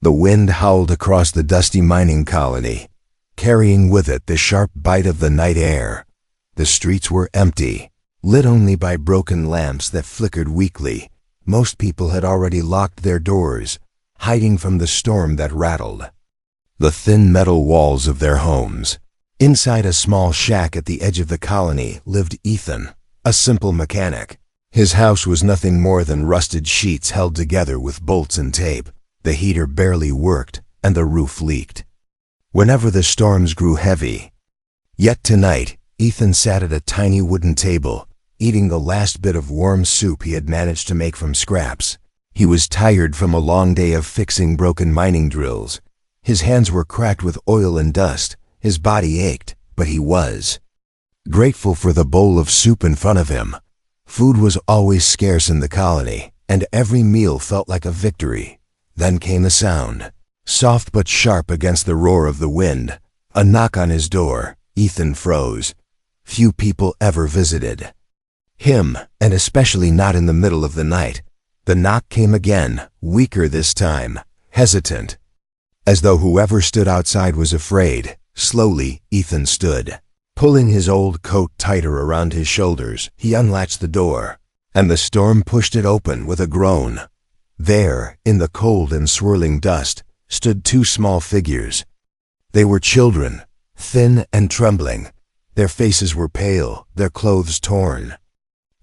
The wind howled across the dusty mining colony, carrying with it the sharp bite of the night air. The streets were empty, lit only by broken lamps that flickered weakly. Most people had already locked their doors, hiding from the storm that rattled the thin metal walls of their homes. Inside a small shack at the edge of the colony lived Ethan, a simple mechanic. His house was nothing more than rusted sheets held together with bolts and tape. The heater barely worked, and the roof leaked whenever the storms grew heavy. Yet tonight, Ethan sat at a tiny wooden table, eating the last bit of warm soup he had managed to make from scraps. He was tired from a long day of fixing broken mining drills. His hands were cracked with oil and dust. His body ached, but he was grateful for the bowl of soup in front of him. Food was always scarce in the colony, and every meal felt like a victory. Then came a sound, soft but sharp against the roar of the wind. A knock on his door. Ethan froze. Few people ever visited him, and especially not in the middle of the night. The knock came again, weaker this time, hesitant, as though whoever stood outside was afraid. Slowly, Ethan stood. Pulling his old coat tighter around his shoulders, he unlatched the door, and the storm pushed it open with a groan. There, in the cold and swirling dust, stood two small figures. They were children, thin and trembling. Their faces were pale, their clothes torn,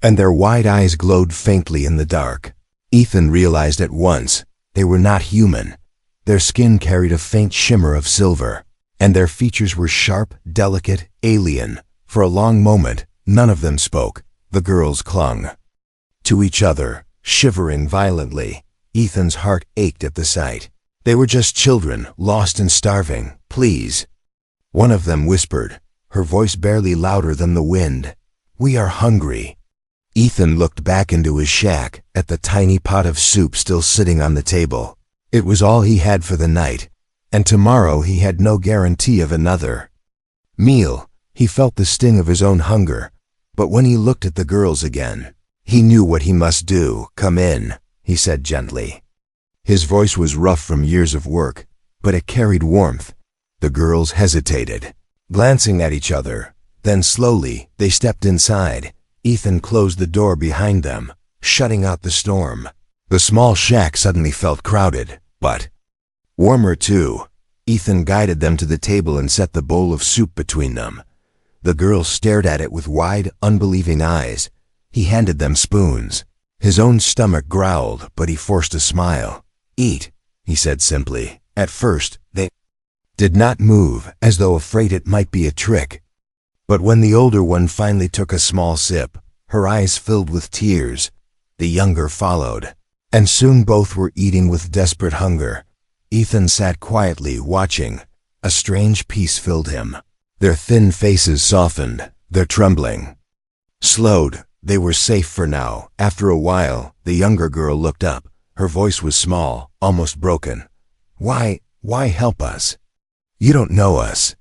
and their wide eyes glowed faintly in the dark. Ethan realized at once they were not human. Their skin carried a faint shimmer of silver, and their features were sharp, delicate, alien. For a long moment, none of them spoke. The girls clung to each other, shivering violently. Ethan's heart ached at the sight. They were just children, lost and starving. "Please," one of them whispered, her voice barely louder than the wind. "We are hungry." Ethan looked back into his shack, at the tiny pot of soup still sitting on the table. It was all he had for the night, and tomorrow he had no guarantee of another meal. He felt the sting of his own hunger, but when he looked at the girls again, he knew what he must do. "Come in," he said gently. His voice was rough from years of work, but it carried warmth. The girls hesitated, glancing at each other. Then slowly, they stepped inside. Ethan closed the door behind them, shutting out the storm. The small shack suddenly felt crowded, but warmer too. Ethan guided them to the table and set the bowl of soup between them. The girls stared at it with wide, unbelieving eyes. He handed them spoons. His own stomach growled, but he forced a smile. "Eat," he said simply. At first, they did not move, as though afraid it might be a trick. But when the older one finally took a small sip, her eyes filled with tears. The younger followed, and soon both were eating with desperate hunger. Ethan sat quietly, watching. A strange peace filled him. Their thin faces softened, their trembling slowed. They were safe for now. After a while, the younger girl looked up. Her voice was small, almost broken. Why help us? You don't know us."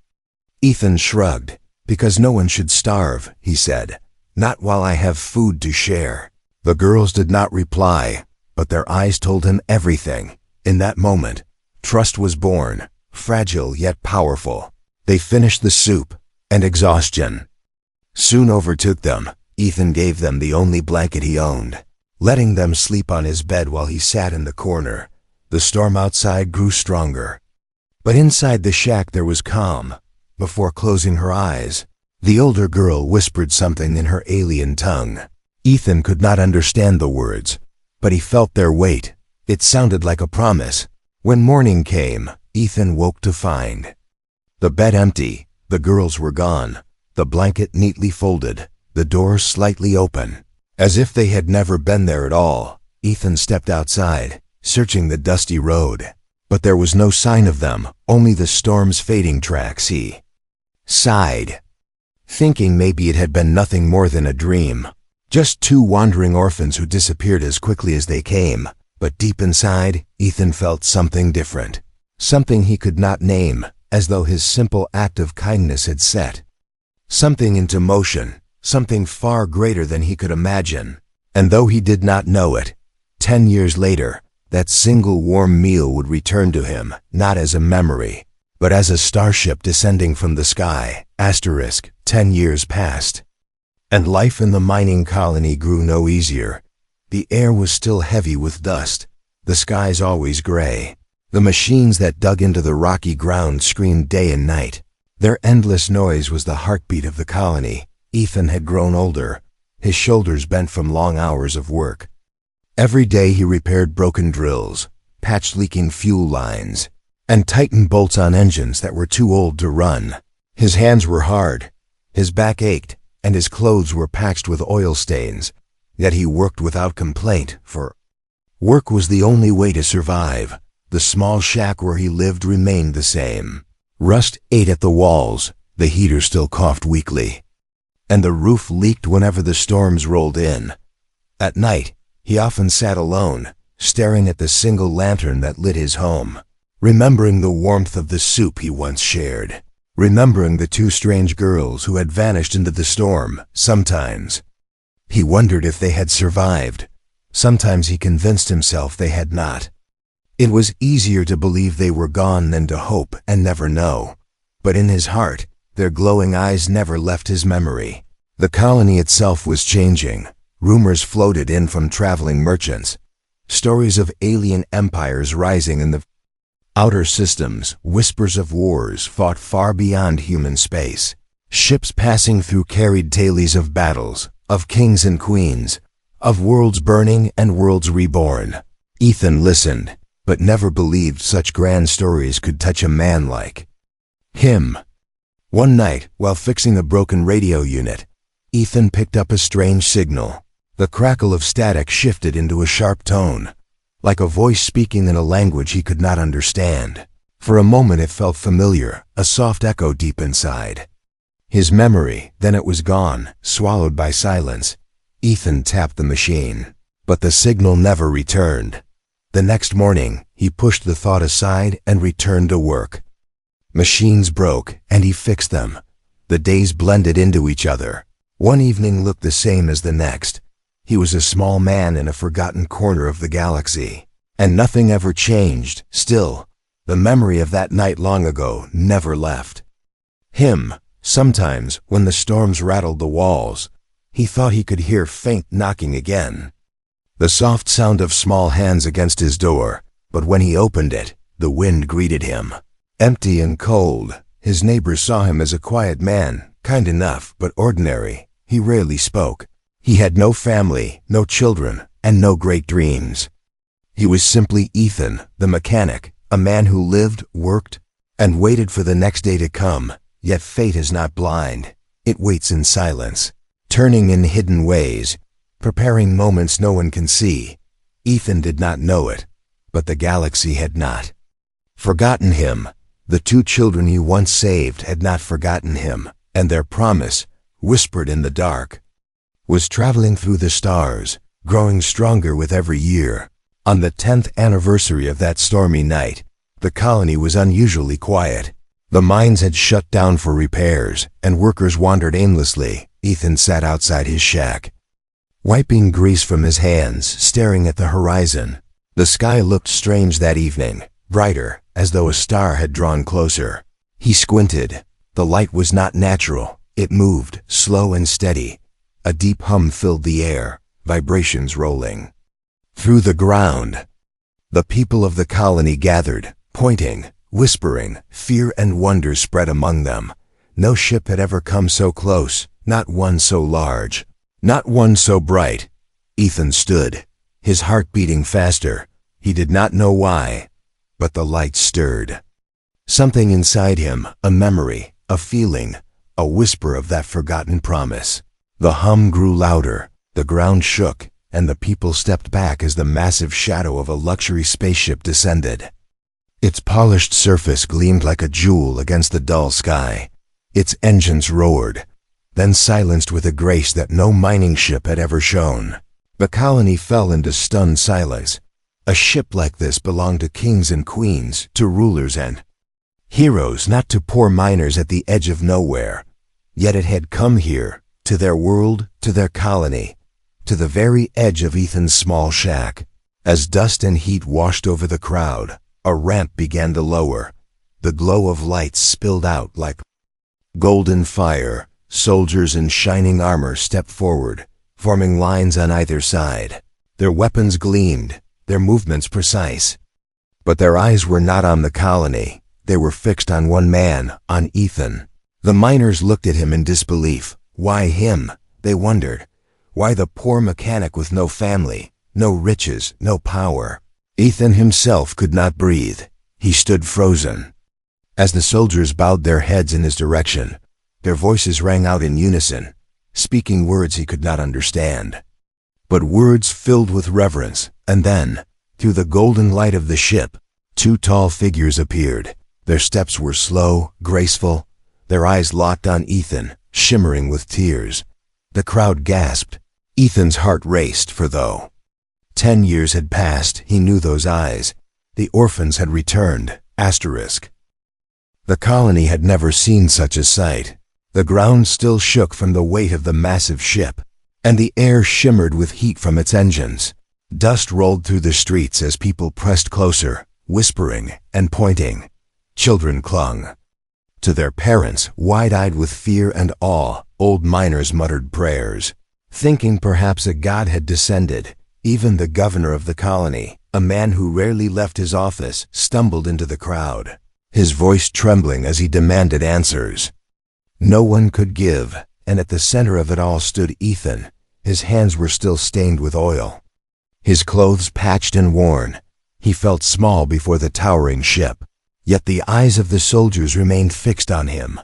Ethan shrugged. "Because no one should starve," he said. "Not while I have food to share." The girls did not reply, but their eyes told him everything. In that moment, trust was born, fragile yet powerful. They finished the soup, and exhaustion soon overtook them. Ethan gave them the only blanket he owned, letting them sleep on his bed while he sat in the corner. The storm outside grew stronger, but inside the shack there was calm. Before closing her eyes, the older girl whispered something in her alien tongue. Ethan could not understand the words, but he felt their weight. It sounded like a promise. When morning came, Ethan woke to find the bed empty. The girls were gone, the blanket neatly folded, the door slightly open, as if they had never been there at all. Ethan stepped outside, searching the dusty road, but there was no sign of them, only the storm's fading tracks. He sighed, thinking maybe it had been nothing more than a dream. Just two wandering orphans who disappeared as quickly as they came. But deep inside, Ethan felt something different, something he could not name, as though his simple act of kindness had set something into motion, something far greater than he could imagine. And though he did not know it, 10 years later, That single warm meal would return to him, not as a memory, but as a starship descending from the sky. 10 years passed. And life in the mining colony grew no easier. The air was still heavy with dust, the skies always gray. The machines that dug into the rocky ground screamed day and night. Their endless noise was the heartbeat of the colony. Ethan had grown older, his shoulders bent from long hours of work. Every day he repaired broken drills, patched leaking fuel lines, and tightened bolts on engines that were too old to run. His hands were hard, his back ached, and his clothes were patched with oil stains, yet he worked without complaint, for work was the only way to survive. The small shack where he lived remained the same. Rust ate at the walls, the heater still coughed weakly, and the roof leaked whenever the storms rolled in. At night, he often sat alone, staring at the single lantern that lit his home, remembering the warmth of the soup he once shared, remembering the two strange girls who had vanished into the storm. Sometimes he wondered if they had survived. Sometimes he convinced himself they had not. It was easier to believe they were gone than to hope and never know. But in his heart, their glowing eyes never left his memory. The colony itself was changing. Rumors floated in from traveling merchants, stories of alien empires rising in the outer systems, whispers of wars fought far beyond human space. Ships passing through carried tales of battles, of kings and queens, of worlds burning and worlds reborn. Ethan listened, but never believed such grand stories could touch a man like him. One night, while fixing a broken radio unit, Ethan picked up a strange signal. The crackle of static shifted into a sharp tone, like a voice speaking in a language he could not understand. For a moment it felt familiar, a soft echo deep inside his memory. Then it was gone, swallowed by silence. Ethan tapped the machine, but the signal never returned. The next morning, he pushed the thought aside and returned to work. Machines broke, and he fixed them. The days blended into each other. One evening looked the same as the next. He was a small man in a forgotten corner of the galaxy, and nothing ever changed. Still, the memory of that night long ago never left him. Sometimes, when the storms rattled the walls, he thought he could hear faint knocking again, the soft sound of small hands against his door. But when he opened it, the wind greeted him, empty and cold. His neighbors saw him as a quiet man, kind enough, but ordinary. He rarely spoke. He had no family, no children, and no great dreams. He was simply Ethan, the mechanic, a man who lived, worked, and waited for the next day to come. Yet fate is not blind. It waits in silence, turning in hidden ways, preparing moments no one can see. Ethan did not know it, but the galaxy had not forgotten him. The two children he once saved had not forgotten him, and their promise, whispered in the dark, was traveling through the stars, growing stronger with every year. On the 10th anniversary of that stormy night, the colony was unusually quiet. The mines had shut down for repairs, and workers wandered aimlessly. Ethan sat outside his shack, wiping grease from his hands, staring at the horizon. The sky looked strange that evening, brighter, as though a star had drawn closer. He squinted. The light was not natural. It moved, slow and steady. A deep hum filled the air, vibrations rolling through the ground. The people of the colony gathered, pointing, whispering. Fear and wonder spread among them. No ship had ever come so close, not one so large, not one so bright. Ethan stood, his heart beating faster. He did not know why, but the light stirred something inside him, a memory, a feeling, a whisper of that forgotten promise. The hum grew louder, the ground shook, and the people stepped back as the massive shadow of a luxury spaceship descended. Its polished surface gleamed like a jewel against the dull sky. Its engines roared, then silenced with a grace that no mining ship had ever shown. The colony fell into stunned silence. A ship like this belonged to kings and queens, to rulers and heroes, not to poor miners at the edge of nowhere. Yet it had come here, to their world, to their colony, to the very edge of Ethan's small shack. As dust and heat washed over the crowd, a ramp began to lower. The glow of lights spilled out like golden fire. Soldiers in shining armor stepped forward, forming lines on either side. Their weapons gleamed, their movements precise. But their eyes were not on the colony. They were fixed on one man, on Ethan. The miners looked at him in disbelief. Why him? They wondered. Why the poor mechanic with no family, no riches, no power? Ethan himself could not breathe. He stood frozen. As the soldiers bowed their heads in his direction, their voices rang out in unison, speaking words he could not understand. But words filled with reverence, and then, through the golden light of the ship, two tall figures appeared. Their steps were slow, graceful, their eyes locked on Ethan, shimmering with tears. The crowd gasped. Ethan's heart raced, for though 10 years had passed, he knew those eyes. The orphans had returned. The colony had never seen such a sight. The ground still shook from the weight of the massive ship, and the air shimmered with heat from its engines. Dust rolled through the streets as people pressed closer, whispering and pointing. Children clung to their parents, wide-eyed with fear and awe. Old miners muttered prayers, thinking perhaps a god had descended. Even the governor of the colony, a man who rarely left his office, stumbled into the crowd, his voice trembling as he demanded answers. No one could give, and at the center of it all stood Ethan. His hands were still stained with oil, his clothes patched and worn. He felt small before the towering ship, yet the eyes of the soldiers remained fixed on him.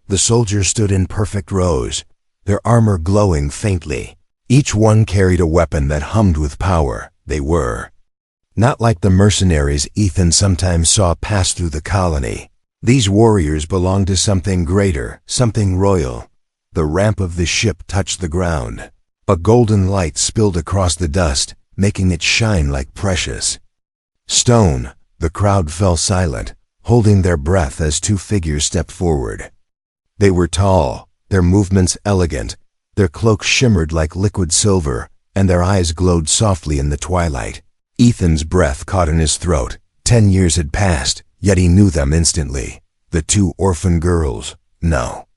The soldiers stood in perfect rows, their armor glowing faintly. Each one carried a weapon that hummed with power. They were not like the mercenaries Ethan sometimes saw pass through the colony. These warriors belonged to something greater, something royal. The ramp of the ship touched the ground. A golden light spilled across the dust, making it shine like precious stone. The crowd fell silent, holding their breath as two figures stepped forward. They were tall, their movements elegant, their cloaks shimmered like liquid silver, and their eyes glowed softly in the twilight. Ethan's breath caught in his throat. 10 years had passed, yet he knew them instantly. The two orphan girls, no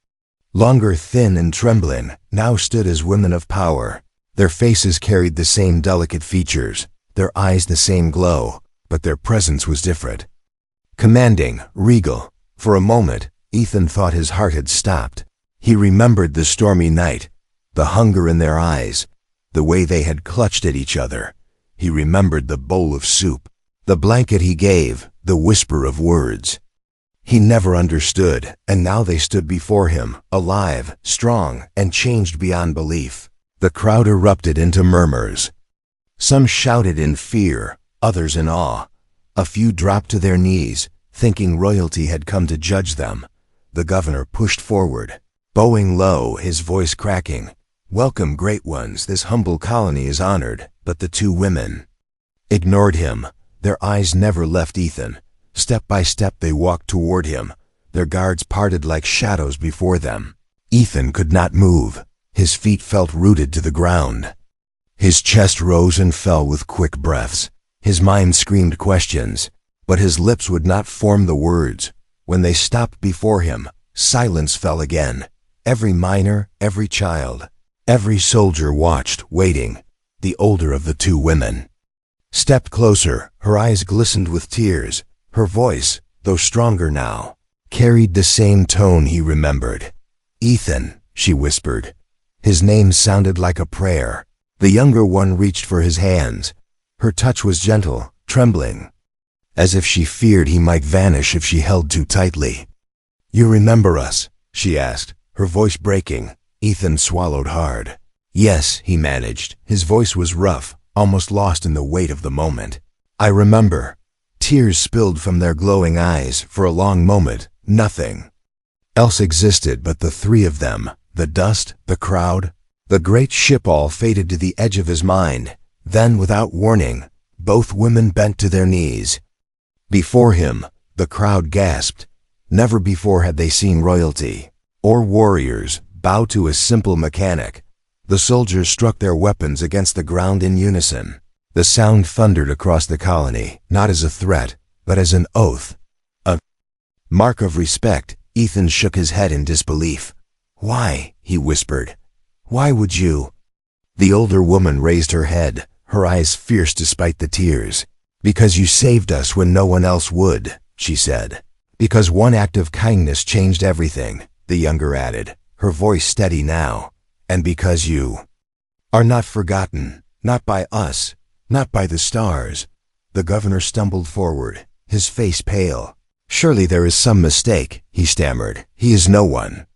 longer thin and trembling, now stood as women of power. Their faces carried the same delicate features, their eyes the same glow, but their presence was different. Commanding, regal. For a moment, Ethan thought his heart had stopped. He remembered the stormy night, the hunger in their eyes, the way they had clutched at each other. He remembered the bowl of soup, the blanket he gave, the whisper of words. He never understood, and now they stood before him, alive, strong, and changed beyond belief. The crowd erupted into murmurs. Some shouted in fear, others in awe. A few dropped to their knees, thinking royalty had come to judge them. The governor pushed forward, bowing low, his voice cracking. "Welcome, great ones, this humble colony is honored." But the two women ignored him. Their eyes never left Ethan. Step by step they walked toward him, their guards parted like shadows before them. Ethan could not move. His feet felt rooted to the ground. His chest rose and fell with quick breaths. His mind screamed questions, but his lips would not form the words. When they stopped before him, silence fell again. Every miner, every child, every soldier watched, waiting. The older of the two women stepped closer. Her eyes glistened with tears. Her voice, though stronger now, carried the same tone he remembered. "Ethan," she whispered. His name sounded like a prayer. The younger one reached for his hands. Her touch was gentle, trembling, as if she feared he might vanish if she held too tightly. "You remember us?" she asked, her voice breaking. Ethan swallowed hard. "Yes," he managed. His voice was rough, almost lost in the weight of the moment. "I remember." Tears spilled from their glowing eyes. For a long moment, nothing else existed but the three of them, the dust, the crowd, the great ship. All faded to the edge of his mind. Then, without warning, both women bent to their knees. Before him, the crowd gasped. Never before had they seen royalty or warriors bow to a simple mechanic. The soldiers struck their weapons against the ground in unison. The sound thundered across the colony, not as a threat, but as an oath. A mark of respect. Ethan shook his head in disbelief. "Why?" he whispered. "Why would you?" The older woman raised her head, her eyes fierce despite the tears. "Because you saved us when no one else would," she said. "Because one act of kindness changed everything," the younger added, her voice steady now. "And because you are not forgotten, not by us, not by the stars." The governor stumbled forward, his face pale. "Surely there is some mistake," he stammered. "He is no one.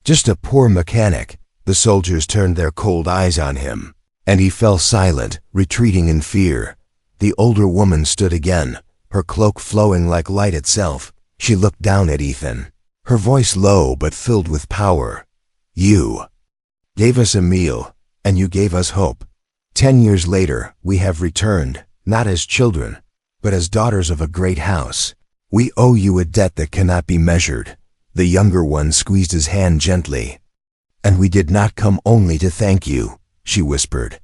Just a poor mechanic." The soldiers turned their cold eyes on him, and he fell silent, retreating in fear. The older woman stood again, her cloak flowing like light itself. She looked down at Ethan, her voice low but filled with power. "You gave us a meal, and you gave us hope. 10 years later, we have returned, not as children, but as daughters of a great house. We owe you a debt that cannot be measured." The younger one squeezed his hand gently. "And we did not come only to thank you," she whispered.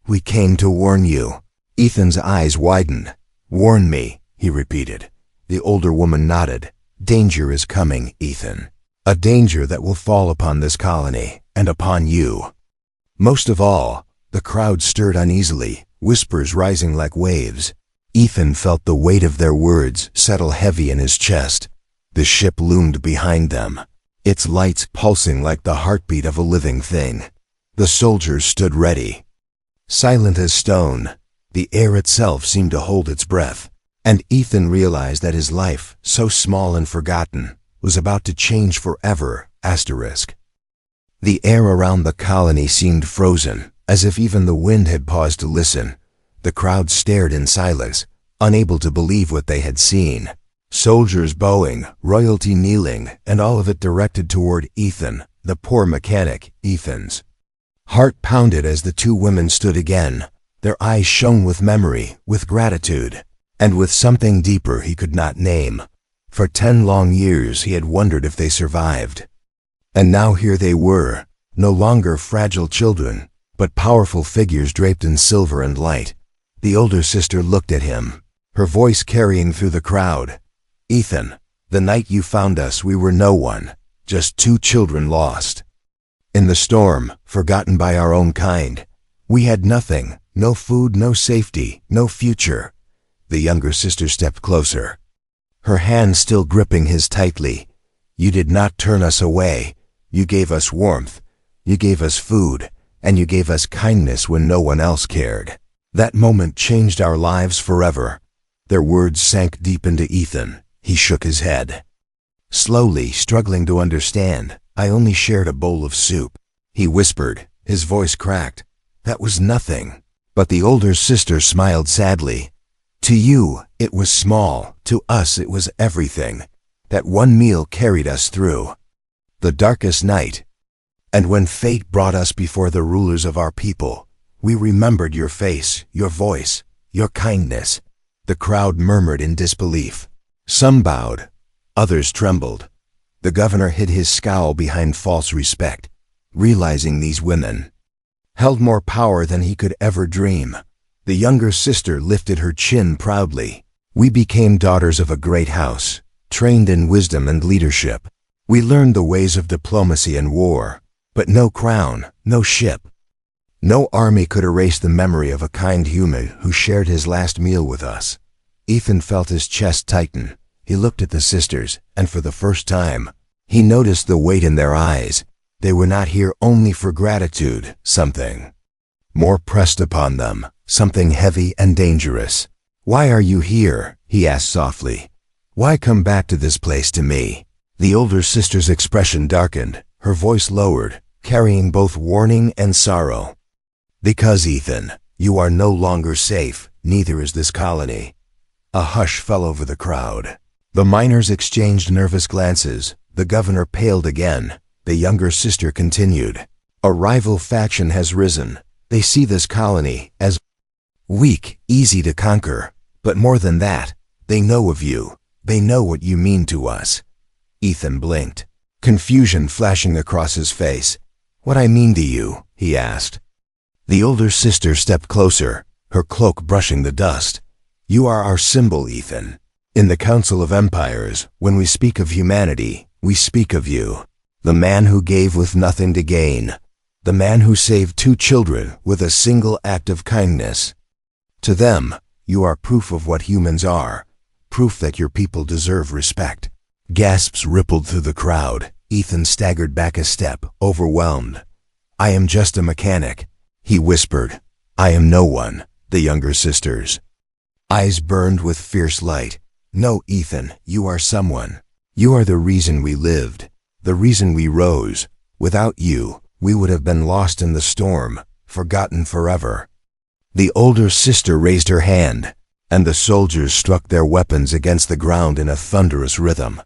"We came to warn you." Ethan's eyes widened. "Warn me," he repeated. The older woman nodded. "Danger is coming, Ethan. A danger that will fall upon this colony, and upon you. Most of all." The crowd stirred uneasily, whispers rising like waves. Ethan felt the weight of their words settle heavy in his chest. The ship loomed behind them, its lights pulsing like the heartbeat of a living thing. The soldiers stood ready, silent as stone. The air itself seemed to hold its breath, and Ethan realized that his life, so small and forgotten, was about to change forever. The air around the colony seemed frozen, as if even the wind had paused to listen. The crowd stared in silence, unable to believe what they had seen. Soldiers bowing, royalty kneeling, and all of it directed toward Ethan, the poor mechanic. Ethan's heart pounded as the two women stood again. Their eyes shone with memory, with gratitude, and with something deeper he could not name. For 10 long years he had wondered if they survived. And now here they were, no longer fragile children, but powerful figures draped in silver and light. The older sister looked at him, her voice carrying through the crowd. "Ethan, the night you found us we were no one, just 2 children lost. In the storm, forgotten by our own kind. We had nothing, no food, no safety, no future." The younger sister stepped closer, her hand still gripping his tightly. "You did not turn us away. You gave us warmth, you gave us food, and you gave us kindness when no one else cared. That moment changed our lives forever." Their words sank deep into Ethan. He shook his head, slowly, struggling to understand. "I only shared a bowl of soup," he whispered, his voice cracked. "That was nothing." But the older sister smiled sadly. "To you, it was small. To us, it was everything. That one meal carried us through the darkest night. And when fate brought us before the rulers of our people, we remembered your face, your voice, your kindness." The crowd murmured in disbelief. Some bowed, others trembled. The governor hid his scowl behind false respect, realizing these women held more power than he could ever dream. The younger sister lifted her chin proudly. "We became daughters of a great house, trained in wisdom and leadership. We learned the ways of diplomacy and war, but no crown, no ship, no army could erase the memory of a kind human who shared his last meal with us." Ethan felt his chest tighten. He looked at the sisters, and for the first time, he noticed the weight in their eyes. They were not here only for gratitude. Something more pressed upon them, something heavy and dangerous. "Why are you here?" he asked softly. "Why come back to this place to me?" The older sister's expression darkened, her voice lowered, carrying both warning and sorrow. "Because, Ethan, you are no longer safe, neither is this colony." A hush fell over the crowd. The miners exchanged nervous glances. The governor paled again. The younger sister continued. "A rival faction has risen. They see this colony as weak, easy to conquer. But more than that, they know of you. They know what you mean to us." Ethan blinked, confusion flashing across his face. "What I mean to you?" he asked. The older sister stepped closer, her cloak brushing the dust. "You are our symbol, Ethan. In the Council of Empires, when we speak of humanity, we speak of you. The man who gave with nothing to gain. The man who saved 2 children with a single act of kindness. To them, you are proof of what humans are, proof that your people deserve respect." Gasps rippled through the crowd. Ethan staggered back a step, overwhelmed. "I am just a mechanic," he whispered. "I am no one." The younger sisters' eyes burned with fierce light. "No, Ethan, you are someone. You are the reason we lived, the reason we rose. Without you, we would have been lost in the storm, forgotten forever." The older sister raised her hand, and the soldiers struck their weapons against the ground in a thunderous rhythm.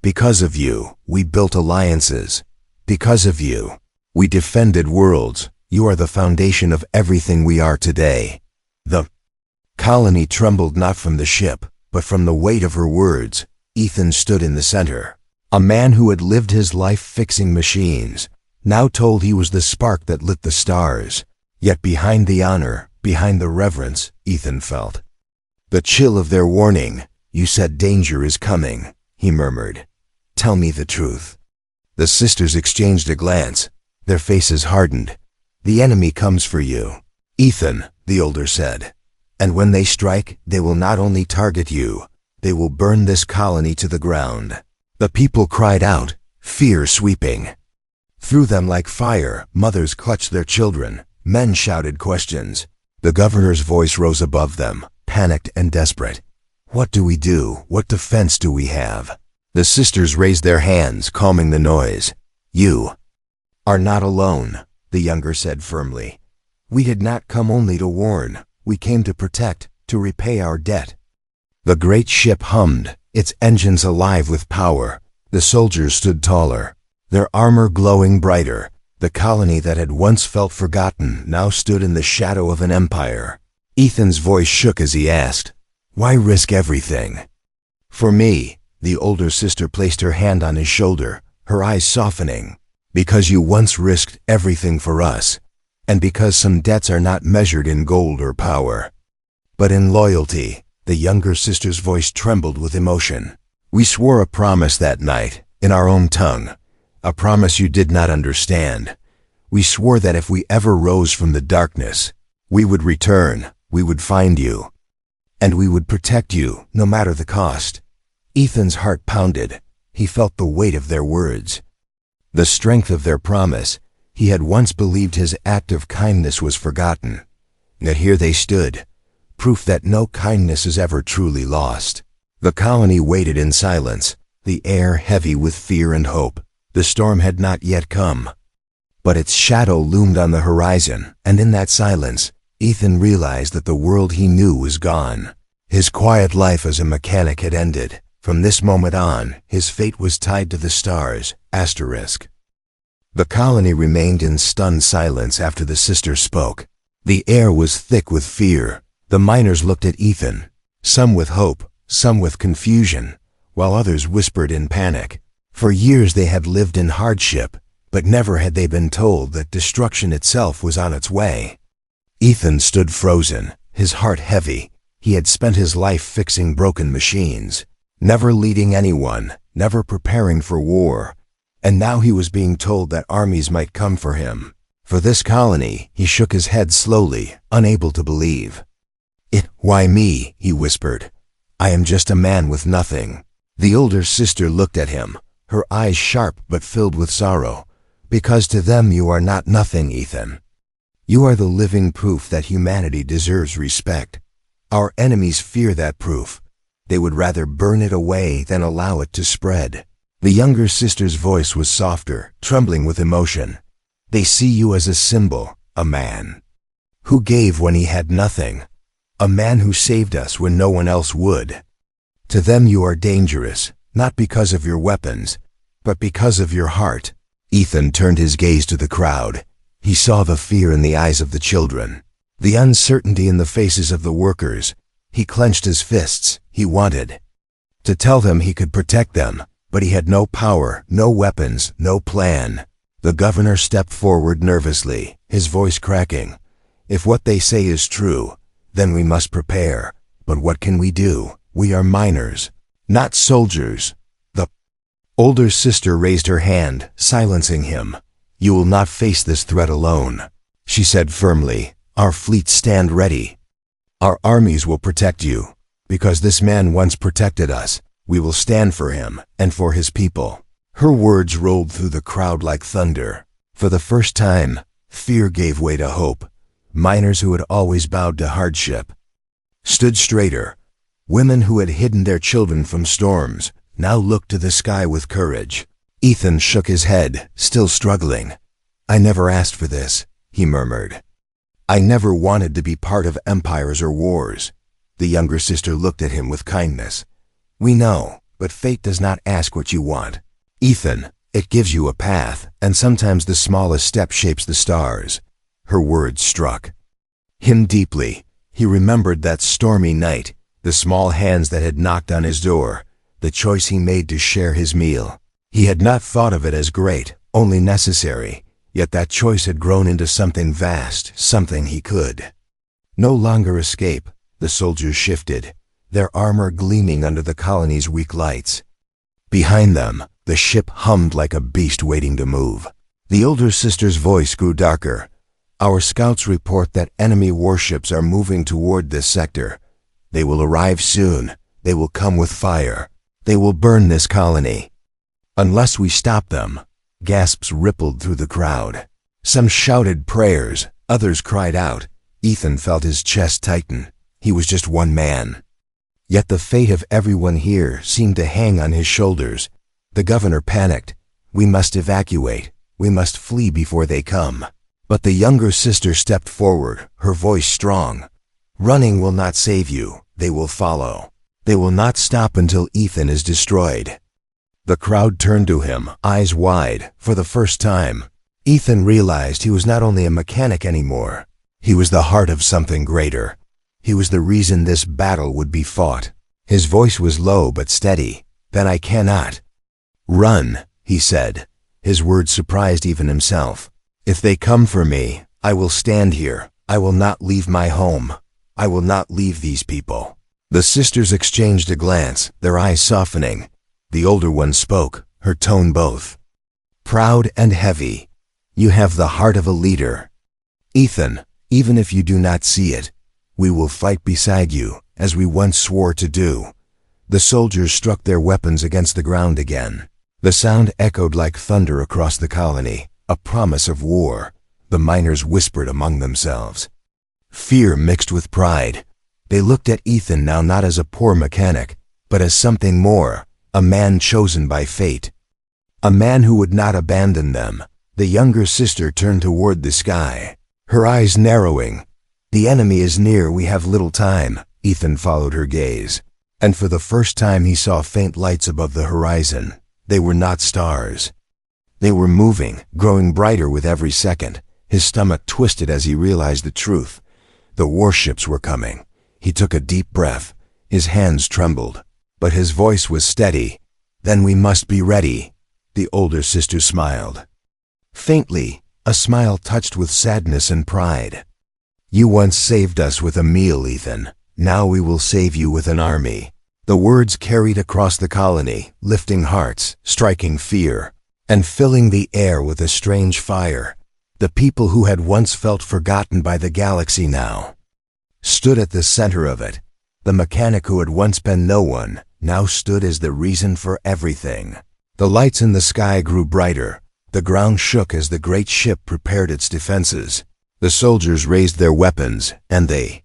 "Because of you, we built alliances. Because of you, we defended worlds. You are the foundation of everything we are today." The colony trembled not from the ship, but from the weight of her words. Ethan stood in the center. A man who had lived his life fixing machines, now told he was the spark that lit the stars. Yet behind the honor, behind the reverence, Ethan felt the chill of their warning. "You said danger is coming," he murmured. "Tell me the truth." The sisters exchanged a glance. Their faces hardened. "The enemy comes for you, Ethan," the older said. "And when they strike, they will not only target you, they will burn this colony to the ground." The people cried out, fear sweeping through them like fire. Mothers clutched their children. Men shouted questions. The governor's voice rose above them, panicked and desperate. "What do we do? What defense do we have?" The sisters raised their hands, calming the noise. "You are not alone," the younger said firmly. "We did not come only to warn. We came to protect, to repay our debt." The great ship hummed, its engines alive with power. The soldiers stood taller, their armor glowing brighter. The colony that had once felt forgotten now stood in the shadow of an empire. Ethan's voice shook as he asked, "Why risk everything?" "For me," the older sister placed her hand on his shoulder, her eyes softening. "Because you once risked everything for us, and because some debts are not measured in gold or power, but in loyalty." The younger sister's voice trembled with emotion. "We swore a promise that night, in our own tongue, a promise you did not understand. We swore that if we ever rose from the darkness, we would return, we would find you, and we would protect you, no matter the cost." Ethan's heart pounded. He felt the weight of their words, the strength of their promise. He had once believed his act of kindness was forgotten. Yet here they stood, proof that no kindness is ever truly lost. The colony waited in silence, the air heavy with fear and hope. The storm had not yet come, but its shadow loomed on the horizon, and in that silence, Ethan realized that the world he knew was gone. His quiet life as a mechanic had ended. From this moment on, his fate was tied to the stars. The colony remained in stunned silence after the sister spoke. The air was thick with fear. The miners looked at Ethan, some with hope, some with confusion, while others whispered in panic. For years they had lived in hardship, but never had they been told that destruction itself was on its way. Ethan stood frozen, his heart heavy. He had spent his life fixing broken machines, never leading anyone, never preparing for war. And now he was being told that armies might come for him, for this colony. He shook his head slowly, unable to believe. "Why me?" he whispered. "I am just a man with nothing." The older sister looked at him, her eyes sharp but filled with sorrow. "Because to them you are not nothing, Ethan. You are the living proof that humanity deserves respect. Our enemies fear that proof. They would rather burn it away than allow it to spread." The younger sister's voice was softer, trembling with emotion. "They see you as a symbol, a man who gave when he had nothing, a man who saved us when no one else would. To them you are dangerous, not because of your weapons, but because of your heart." Ethan turned his gaze to the crowd. He saw the fear in the eyes of the children, the uncertainty in the faces of the workers. He clenched his fists. He wanted to tell them he could protect them, but he had no power, no weapons, no plan. The governor stepped forward nervously, his voice cracking. "If what they say is true, Then we must prepare. But what can we do? We are miners, not soldiers. The older sister raised her hand, silencing him. You will not face this threat alone, she said firmly. Our fleets stand ready. Our armies will protect you. Because this man once protected us, we will stand for him and for his people. Her words rolled through the crowd like thunder. For the first time, fear gave way to hope. Miners who had always bowed to hardship stood straighter. Women who had hidden their children from storms now looked to the sky with courage. Ethan shook his head, still struggling. I never asked for this, he murmured. I never wanted to be part of empires or wars. The younger sister looked at him with kindness. We know, but fate does not ask what you want. Ethan, it gives you a path, and sometimes the smallest step shapes the stars. Her words struck him deeply. He remembered that stormy night, the small hands that had knocked on his door, the choice he made to share his meal. He had not thought of it as great, only necessary, yet that choice had grown into something vast, something he could no longer escape. The soldiers shifted, their armor gleaming under the colony's weak lights. Behind them, the ship hummed like a beast waiting to move. The older sister's voice grew darker. Our scouts report that enemy warships are moving toward this sector. They will arrive soon. They will come with fire. They will burn this colony. Unless we stop them. Gasps rippled through the crowd. Some shouted prayers, others cried out. Ethan felt his chest tighten. He was just one man. Yet the fate of everyone here seemed to hang on his shoulders. The governor panicked. We must evacuate. We must flee before they come. But the younger sister stepped forward, her voice strong. Running will not save you. They will follow. They will not stop until Ethan is destroyed. The crowd turned to him, eyes wide. For the first time, Ethan realized he was not only a mechanic anymore. He was the heart of something greater. He was the reason this battle would be fought. His voice was low but steady. Then I cannot. Run, he said. His words surprised even himself. If they come for me, I will stand here. I will not leave my home. I will not leave these people. The sisters exchanged a glance, their eyes softening. The older one spoke, her tone both proud and heavy. You have the heart of a leader. Ethan, even if you do not see it, we will fight beside you, as we once swore to do. The soldiers struck their weapons against the ground again. The sound echoed like thunder across the colony, a promise of war. The miners whispered among themselves. Fear mixed with pride. They looked at Ethan now not as a poor mechanic, but as something more, a man chosen by fate. A man who would not abandon them. The younger sister turned toward the sky, her eyes narrowing. The enemy is near, we have little time. Ethan followed her gaze, and for the first time he saw faint lights above the horizon. They were not stars. They were moving, growing brighter with every second. His stomach twisted as he realized the truth. The warships were coming. He took a deep breath. His hands trembled, but his voice was steady. Then we must be ready. The older sister smiled. Faintly, a smile touched with sadness and pride. You once saved us with a meal, Ethan. Now we will save you with an army. The words carried across the colony, lifting hearts, striking fear, and filling the air with a strange fire. The people who had once felt forgotten by the galaxy now stood at the center of it. The mechanic who had once been no one now stood as the reason for everything. The lights in the sky grew brighter. The ground shook as the great ship prepared its defenses. The soldiers raised their weapons, and the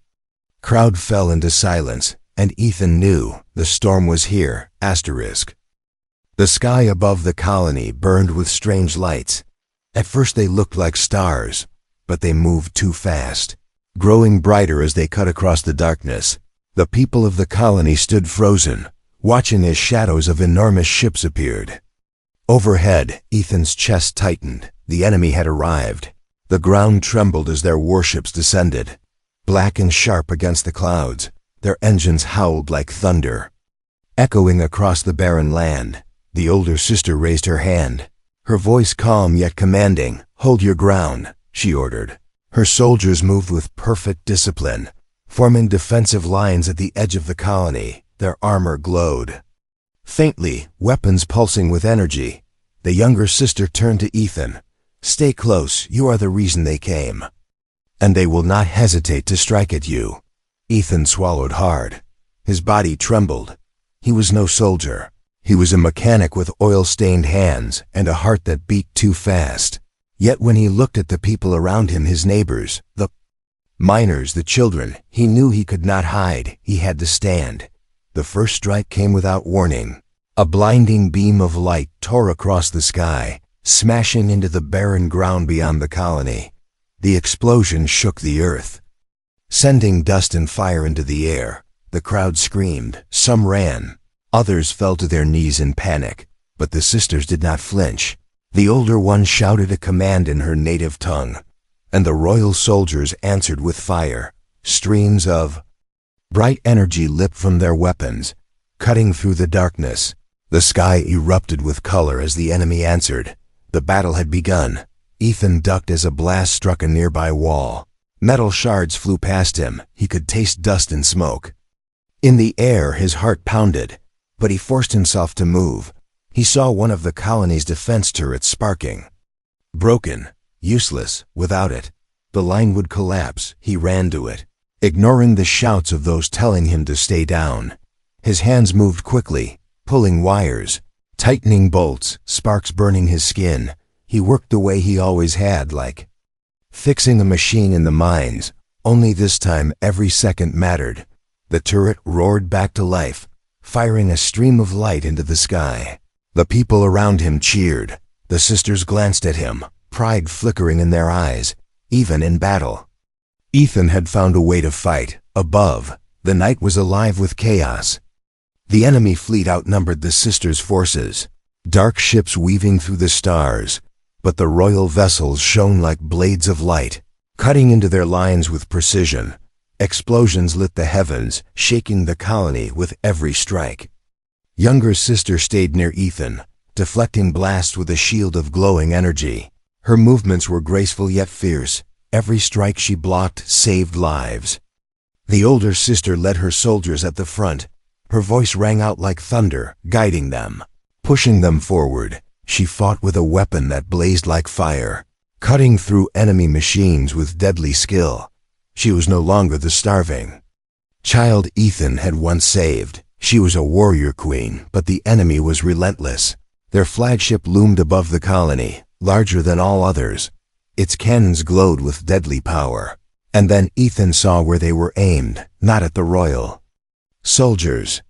crowd fell into silence, and Ethan knew the storm was here. The sky above the colony burned with strange lights. At first they looked like stars, but they moved too fast, growing brighter as they cut across the darkness. The people of the colony stood frozen, watching as shadows of enormous ships appeared. Overhead, Ethan's chest tightened. The enemy had arrived. The ground trembled as their warships descended, black and sharp against the clouds. Their engines howled like thunder, echoing across the barren land. The older sister raised her hand, her voice calm yet commanding. Hold your ground, she ordered. Her soldiers moved with perfect discipline, forming defensive lines at the edge of the colony. Their armor glowed faintly, weapons pulsing with energy. The younger sister turned to Ethan. "Stay close, you are the reason they came. And they will not hesitate to strike at you." Ethan swallowed hard. His body trembled. He was no soldier. He was a mechanic with oil-stained hands and a heart that beat too fast. Yet when he looked at the people around him, his neighbors, the miners, the children, he knew he could not hide. He had to stand. The first strike came without warning. A blinding beam of light tore across the sky, smashing into the barren ground beyond the colony. The explosion shook the earth, sending dust and fire into the air. The crowd screamed. Some ran. Others fell to their knees in panic. But the sisters did not flinch. The older one shouted a command in her native tongue, and the royal soldiers answered with fire. Streams of bright energy leapt from their weapons, cutting through the darkness. The sky erupted with color as the enemy answered. The battle had begun. Ethan ducked as a blast struck a nearby wall. Metal shards flew past him. He could taste dust and smoke. In the air, his heart pounded, but he forced himself to move. He saw one of the colony's defense turrets sparking. Broken, useless, without it, the line would collapse. He ran to it, ignoring the shouts of those telling him to stay down. His hands moved quickly, pulling wires, tightening bolts, sparks burning his skin. He worked the way he always had, like fixing a machine in the mines, only this time every second mattered. The turret roared back to life, firing a stream of light into the sky. The people around him cheered. The sisters glanced at him, pride flickering in their eyes, even in battle. Ethan had found a way to fight. Above, the night was alive with chaos. The enemy fleet outnumbered the sisters' forces, dark ships weaving through the stars, but the royal vessels shone like blades of light, cutting into their lines with precision. Explosions lit the heavens, shaking the colony with every strike. Younger sister stayed near Ethan, deflecting blasts with a shield of glowing energy. Her movements were graceful yet fierce. Every strike she blocked saved lives. The older sister led her soldiers at the front. Her voice rang out like thunder, guiding them, pushing them forward. She fought with a weapon that blazed like fire, cutting through enemy machines with deadly skill. She was no longer the starving child Ethan had once saved. She was a warrior queen, but the enemy was relentless. Their flagship loomed above the colony, larger than all others. Its cannons glowed with deadly power. And then Ethan saw where they were aimed, not at the royal soldiers,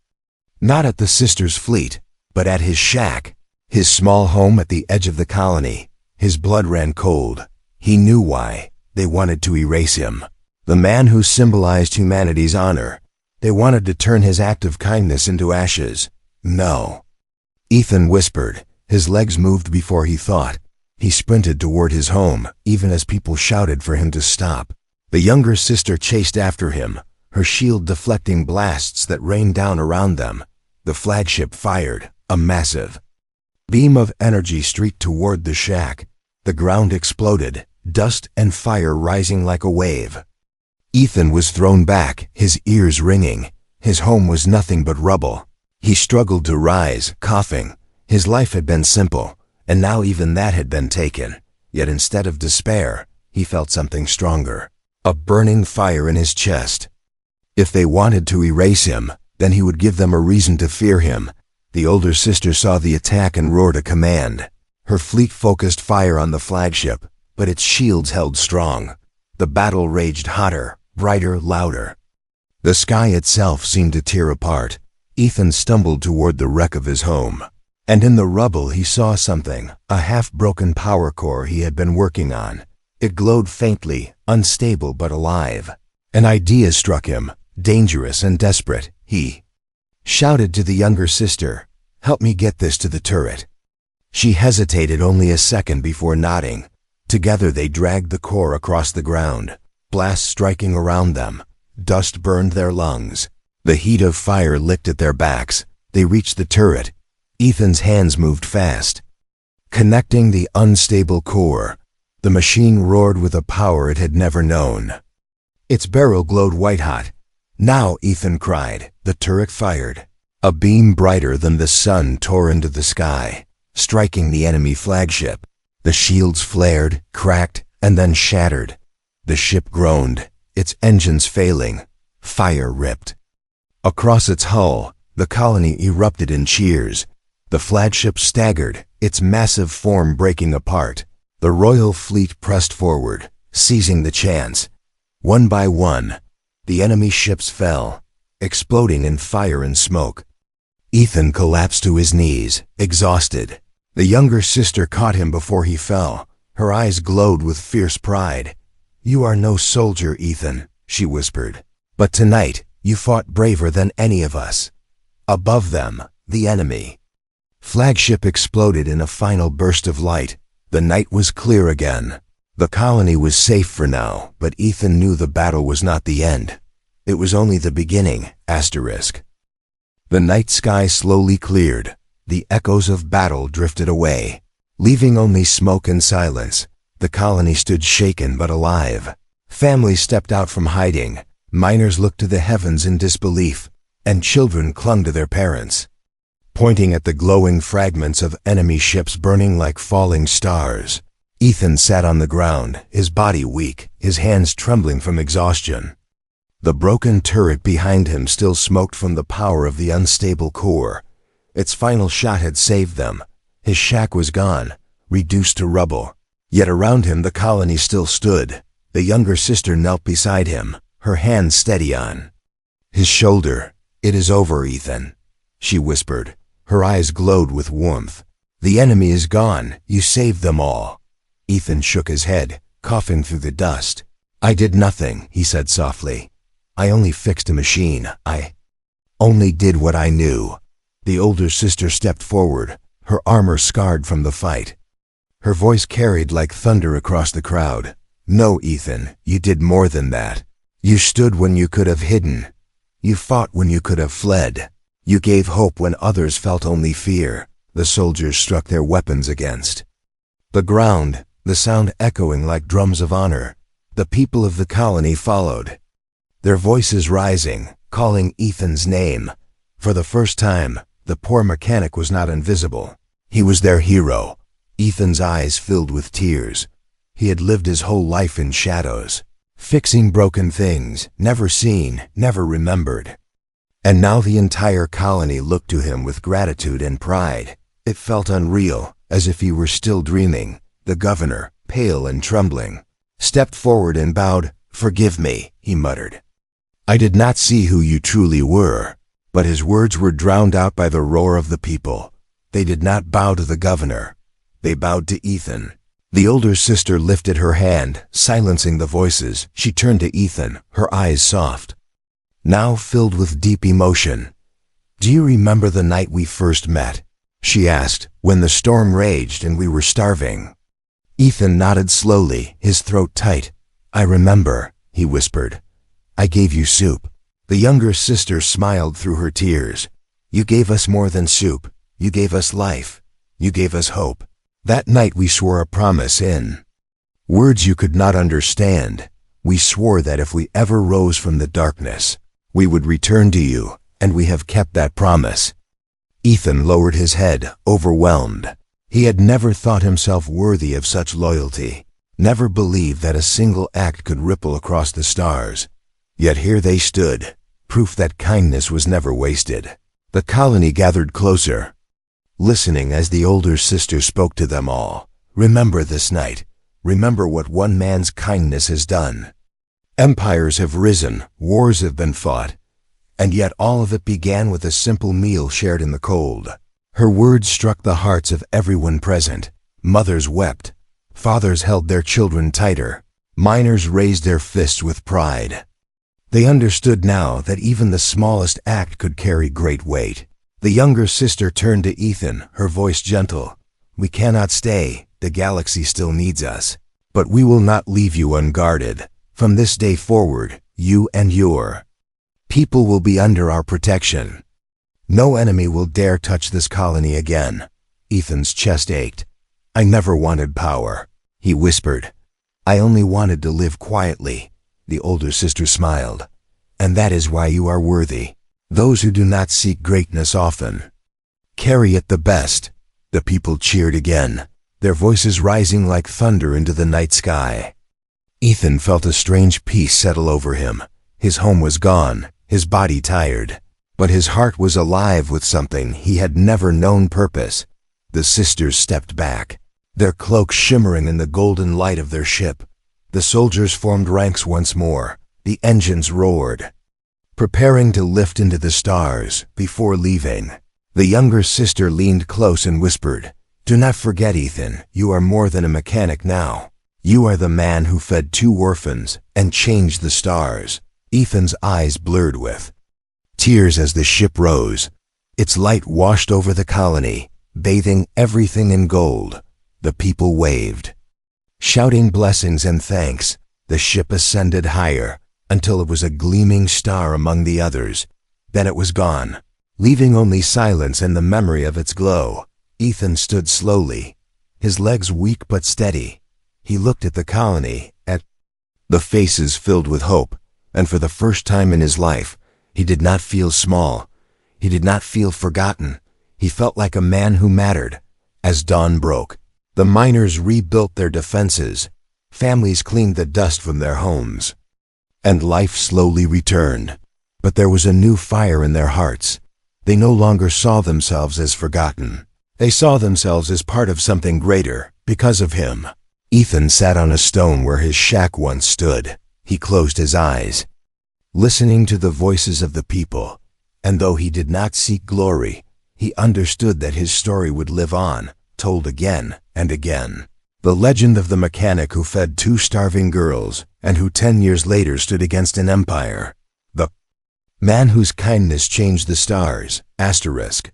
not at the sisters' fleet, but at his shack, his small home at the edge of the colony. His blood ran cold. He knew why. They wanted to erase him, the man who symbolized humanity's honor. They wanted to turn his act of kindness into ashes. No. Ethan whispered. His legs moved before he thought. He sprinted toward his home, even as people shouted for him to stop. The younger sister chased after him, her shield deflecting blasts that rained down around them. The flagship fired, a massive beam of energy streaked toward the shack. The ground exploded, dust and fire rising like a wave. Ethan was thrown back, his ears ringing. His home was nothing but rubble. He struggled to rise, coughing. His life had been simple, and now even that had been taken. Yet instead of despair, he felt something stronger, a burning fire in his chest. If they wanted to erase him, then he would give them a reason to fear him. The older sister saw the attack and roared a command. Her fleet focused fire on the flagship, but its shields held strong. The battle raged hotter, brighter, louder. The sky itself seemed to tear apart. Ethan stumbled toward the wreck of his home, and in the rubble he saw something, a half-broken power core he had been working on. It glowed faintly, unstable but alive. An idea struck him, dangerous and desperate. He shouted to the younger sister, "Help me get this to the turret." She hesitated only a second before nodding. Together they dragged the core across the ground, blasts striking around them. Dust burned their lungs. The heat of fire licked at their backs. They reached the turret. Ethan's hands moved fast, connecting the unstable core. The machine roared with a power it had never known. Its barrel glowed white-hot, Now, Ethan cried. The turret fired. A beam brighter than the sun tore into the sky, striking the enemy flagship. The shields flared, cracked, and then shattered. The ship groaned, its engines failing. Fire ripped. Across its hull, the colony erupted in cheers. The flagship staggered, its massive form breaking apart. The royal fleet pressed forward, seizing the chance. One by one, the enemy ships fell, exploding in fire and smoke. Ethan collapsed to his knees, exhausted. The younger sister caught him before he fell. Her eyes glowed with fierce pride. "You are no soldier, Ethan," she whispered. "But tonight, you fought braver than any of us." Above them, the enemy. Flagship exploded in a final burst of light. The night was clear again. The colony was safe for now, but Ethan knew the battle was not the end. It was only the beginning. The night sky slowly cleared. The echoes of battle drifted away, leaving only smoke and silence. The colony stood shaken but alive. Families stepped out from hiding. Miners looked to the heavens in disbelief, and children clung to their parents, pointing at the glowing fragments of enemy ships burning like falling stars. Ethan sat on the ground, his body weak, his hands trembling from exhaustion. The broken turret behind him still smoked from the power of the unstable core. Its final shot had saved them. His shack was gone, reduced to rubble. Yet around him the colony still stood. The younger sister knelt beside him, her hand steady on his shoulder. "It is over, Ethan," she whispered. Her eyes glowed with warmth. "The enemy is gone. You saved them all." Ethan shook his head, coughing through the dust. "I did nothing," he said softly. "I only fixed a machine. I only did what I knew." The older sister stepped forward, her armor scarred from the fight. Her voice carried like thunder across the crowd. "No, Ethan, you did more than that. You stood when you could have hidden. You fought when you could have fled. You gave hope when others felt only fear." The soldiers struck their weapons against the ground, the sound echoing like drums of honor. The people of the colony followed, their voices rising, calling Ethan's name. For the first time, the poor mechanic was not invisible. He was their hero. Ethan's eyes filled with tears. He had lived his whole life in shadows, fixing broken things, never seen, never remembered. And now the entire colony looked to him with gratitude and pride. It felt unreal, as if he were still dreaming. The governor, pale and trembling, stepped forward and bowed. "Forgive me," he muttered. "I did not see who you truly were." But his words were drowned out by the roar of the people. They did not bow to the governor. They bowed to Ethan. The older sister lifted her hand, silencing the voices. She turned to Ethan, her eyes soft, now filled with deep emotion. "Do you remember the night we first met?" she asked, "when the storm raged and we were starving?" Ethan nodded slowly, his throat tight. "I remember," he whispered. "I gave you soup." The younger sister smiled through her tears. "You gave us more than soup. You gave us life. You gave us hope. That night we swore a promise in words you could not understand. We swore that if we ever rose from the darkness, we would return to you, and we have kept that promise." Ethan lowered his head, overwhelmed. He had never thought himself worthy of such loyalty, never believed that a single act could ripple across the stars. Yet here they stood, proof that kindness was never wasted. The colony gathered closer, listening as the older sister spoke to them all. "Remember this night. Remember what one man's kindness has done. Empires have risen, wars have been fought, and yet all of it began with a simple meal shared in the cold." Her words struck the hearts of everyone present. Mothers wept. Fathers held their children tighter. Miners raised their fists with pride. They understood now that even the smallest act could carry great weight. The younger sister turned to Ethan, her voice gentle. "We cannot stay. The galaxy still needs us. But we will not leave you unguarded. From this day forward, you and your people will be under our protection. No enemy will dare touch this colony again." Ethan's chest ached. "I never wanted power," he whispered. "I only wanted to live quietly." The older sister smiled. and that is why you are worthy. Those who do not seek greatness often carry it the best." The people cheered again, their voices rising like thunder into the night sky. Ethan felt a strange peace settle over him. His home was gone, his body tired, but his heart was alive with something he had never known: purpose. The sisters stepped back, their cloaks shimmering in the golden light of their ship. The soldiers formed ranks once more. The engines roared, preparing to lift into the stars before leaving. The younger sister leaned close and whispered, "Do not forget, Ethan, you are more than a mechanic now. You are the man who fed 2 orphans and changed the stars." Ethan's eyes blurred with tears as the ship rose. Its light washed over the colony, bathing everything in gold. The people waved, shouting blessings and thanks. The ship ascended higher until it was a gleaming star among the others. Then it was gone, leaving only silence and the memory of its glow. Ethan stood slowly, his legs weak but steady. He looked at the colony, at the faces filled with hope, and for the first time in his life, he did not feel small. He did not feel forgotten. He felt like a man who mattered. As dawn broke, the miners rebuilt their defenses, families cleaned the dust from their homes, and life slowly returned. But there was a new fire in their hearts. They no longer saw themselves as forgotten. They saw themselves as part of something greater because of him. Ethan sat on a stone where his shack once stood. He closed his eyes, listening to the voices of the people, and though he did not seek glory, he understood that his story would live on, told again and again. The legend of the mechanic who fed 2 starving girls and who 10 years later stood against an empire. The man whose kindness changed the stars. Asterisk.